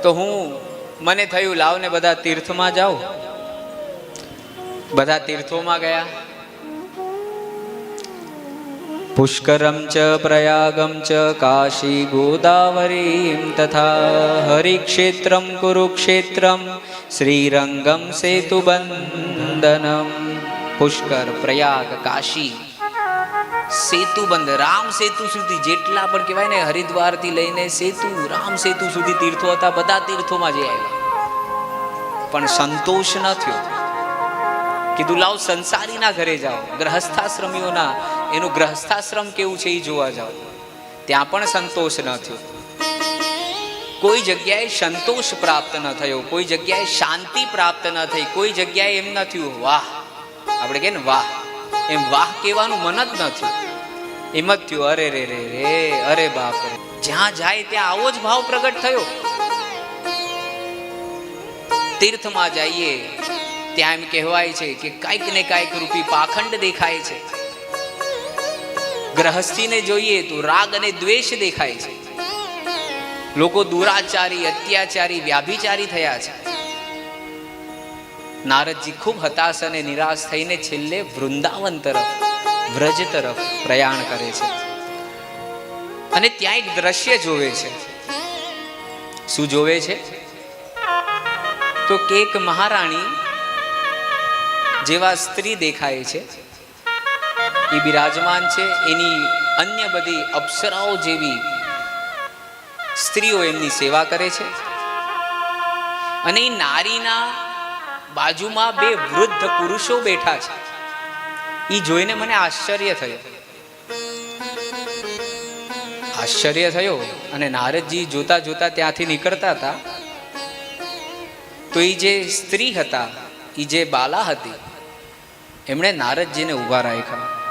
તો મને થયું લાવને બધા તીર્થમાં જાઉં. બધા તીર્થોમાં ગયા. પુષ્કરમ ચ પ્રયાગમ ચ કાશી ગોદાવરીમ તથા હરિક્ષેત્રમ કુરુક્ષેત્રમ શ્રીરંગમ સેતુબંધનમ. પુષ્કર, પ્રયાગ, કાશી, સેતુબંધ, રામ સેતુ સુધી જેટલા પણ કહેવાય ને, હરિદ્વાર થી લઈને સેતુ, રામ સેતુ સુધી તીર્થો હતા, બધા તીર્થોમાં જઈ આવ્યા. પણ સંતોષ ન થયો. કીધું લાવ સંસારીના ઘરે જાઓ, ગ્રહસ્થાશ્રમીઓના, એનું ગ્રહસ્થાશ્રમ કેવું છે એ જોવા જાઓ. ત્યાં પણ સંતોષ ન થયો. કોઈ જગ્યાએ સંતોષ પ્રાપ્ત ન થયો, કોઈ જગ્યાએ શાંતિ પ્રાપ્ત ન થઈ, કોઈ જગ્યાએ એમ ન થયું વાહ, આપણે કે ને વાહ, એમ વાહ કહેવાનું મન જ ન થયું. એમ જ થયું અરે રે રે રે, અરે બાપ રે. જ્યાં જાય ત્યાં આવો જ ભાવ પ્રગટ થયો. તીર્થમાં જઈએ ત્યાં એમ કહેવાય છે કે કાંઈક ને કાંઈક રૂપી પાખંડ દેખાય છે. ગ્રહસ્થીને જોઈએ તો રાગ અને દ્વેષ દેખાય છે. લોકો દુરાચારી, અત્યાચારી, વ્યાભિચારી થયા છે. નારદજી ખૂબ હતાશ અને નિરાશ થઈને છેલ્લે વૃંદાવન તરફ, વ્રજ તરફ પ્રયાણ કરે છે. અને ત્યાં એક દ્રશ્ય જોવે છે. શું જોવે છે? તો કે એક મહારાણી જેવા સ્ત્રી દેખાય છે, એ બિરાજમાન છે. એની અન્ય બધી અપ્સરાઓ જેવી સ્ત્રીઓ એમની સેવા કરે છે. અને એ નારીના બાજુમાં બે વૃદ્ધ પુરુષો બેઠા છે. એ જોઈને મને આશ્ચર્ય થયો. અને નારદજી જોતા જોતા ત્યાંથી નીકળતા હતા તો એ જે સ્ત્રી હતા, એ જે બાલા હતી, એમણે નારદજીને ઊભા રાખ્યા.